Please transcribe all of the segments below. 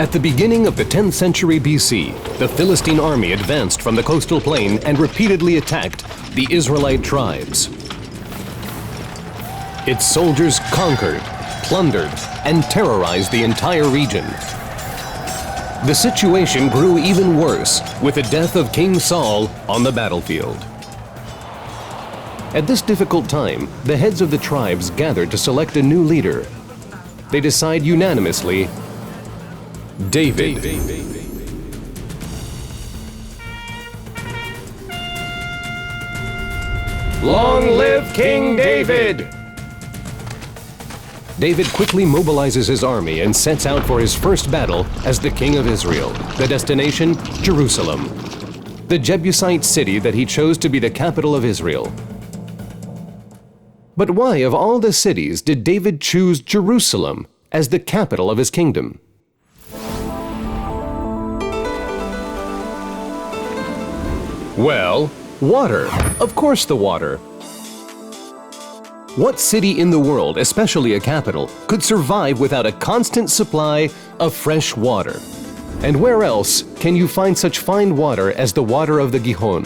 At the beginning of the 10th century BC, the Philistine army advanced from the coastal plain and repeatedly attacked the Israelite tribes. Its soldiers conquered, plundered, and terrorized the entire region. The situation grew even worse with the death of King Saul on the battlefield. At this difficult time, the heads of the tribes gathered to select a new leader. They decide unanimously, David. Long live King David! David quickly mobilizes his army and sets out for his first battle as the king of Israel. The destination, Jerusalem, the Jebusite city that he chose to be the capital of Israel. But why, of all the cities, did David choose Jerusalem as the capital of his kingdom? Well, water. Of course, the water. What city in the world, especially a capital, could survive without a constant supply of fresh water? And where else can you find such fine water as the water of the Gihon?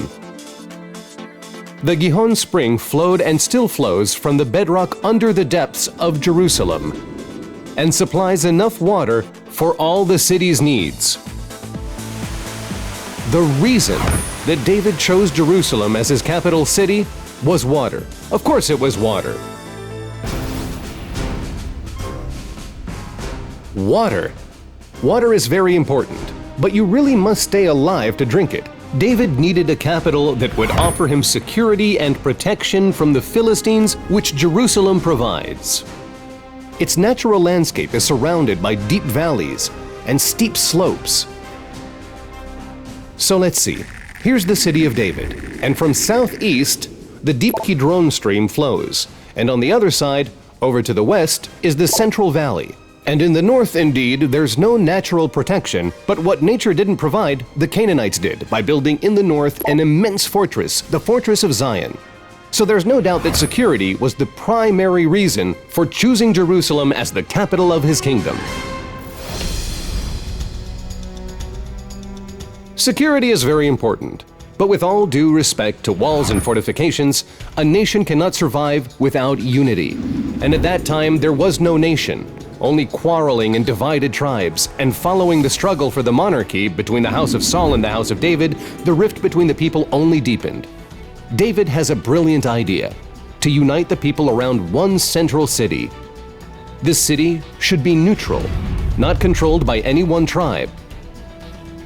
The Gihon spring flowed and still flows from the bedrock under the depths of Jerusalem and supplies enough water for all the city's needs. The reason that David chose Jerusalem as his capital city was water. Of course it was water. Water. Water is very important, but you really must stay alive to drink it. David needed a capital that would offer him security and protection from the Philistines, which Jerusalem provides. Its natural landscape is surrounded by deep valleys and steep slopes. So let's see. Here's the city of David, and from southeast, the deep Kidron stream flows, and on the other side, over to the west, is the Central Valley. And in the north, indeed, there's no natural protection, but what nature didn't provide, the Canaanites did by building in the north an immense fortress, the Fortress of Zion. So there's no doubt that security was the primary reason for choosing Jerusalem as the capital of his kingdom. Security is very important, but with all due respect to walls and fortifications, a nation cannot survive without unity. And at that time, there was no nation, only quarreling and divided tribes, and following the struggle for the monarchy between the house of Saul and the house of David, the rift between the people only deepened. David has a brilliant idea: to unite the people around one central city. This city should be neutral, not controlled by any one tribe.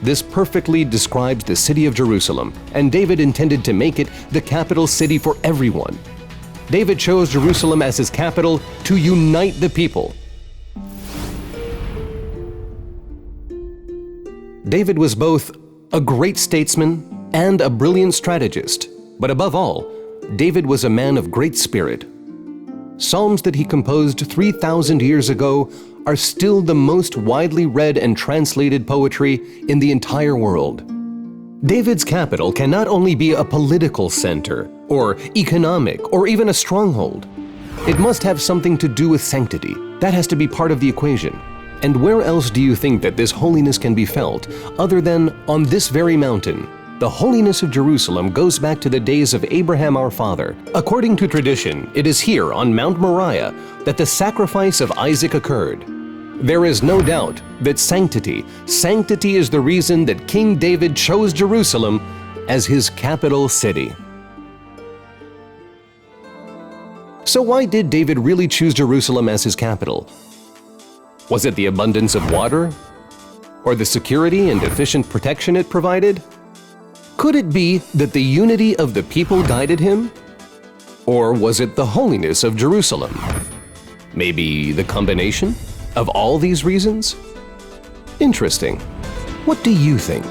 This perfectly describes the city of Jerusalem, and David intended to make it the capital city for everyone. David chose Jerusalem as his capital to unite the people. David was both a great statesman and a brilliant strategist, but above all, David was a man of great spirit. Psalms that he composed 3,000 years ago are still the most widely read and translated poetry in the entire world. David's capital can not only be a political center, or economic, or even a stronghold. It must have something to do with sanctity. That has to be part of the equation. And where else do you think that this holiness can be felt other than on this very mountain? The holiness of Jerusalem goes back to the days of Abraham our father. According to tradition, it is here on Mount Moriah that the sacrifice of Isaac occurred. There is no doubt that sanctity is the reason that King David chose Jerusalem as his capital city. So why did David really choose Jerusalem as his capital? Was it the abundance of water? Or the security and efficient protection it provided? Could it be that the unity of the people guided him? Or was it the holiness of Jerusalem? Maybe the combination of all these reasons? Interesting. What do you think?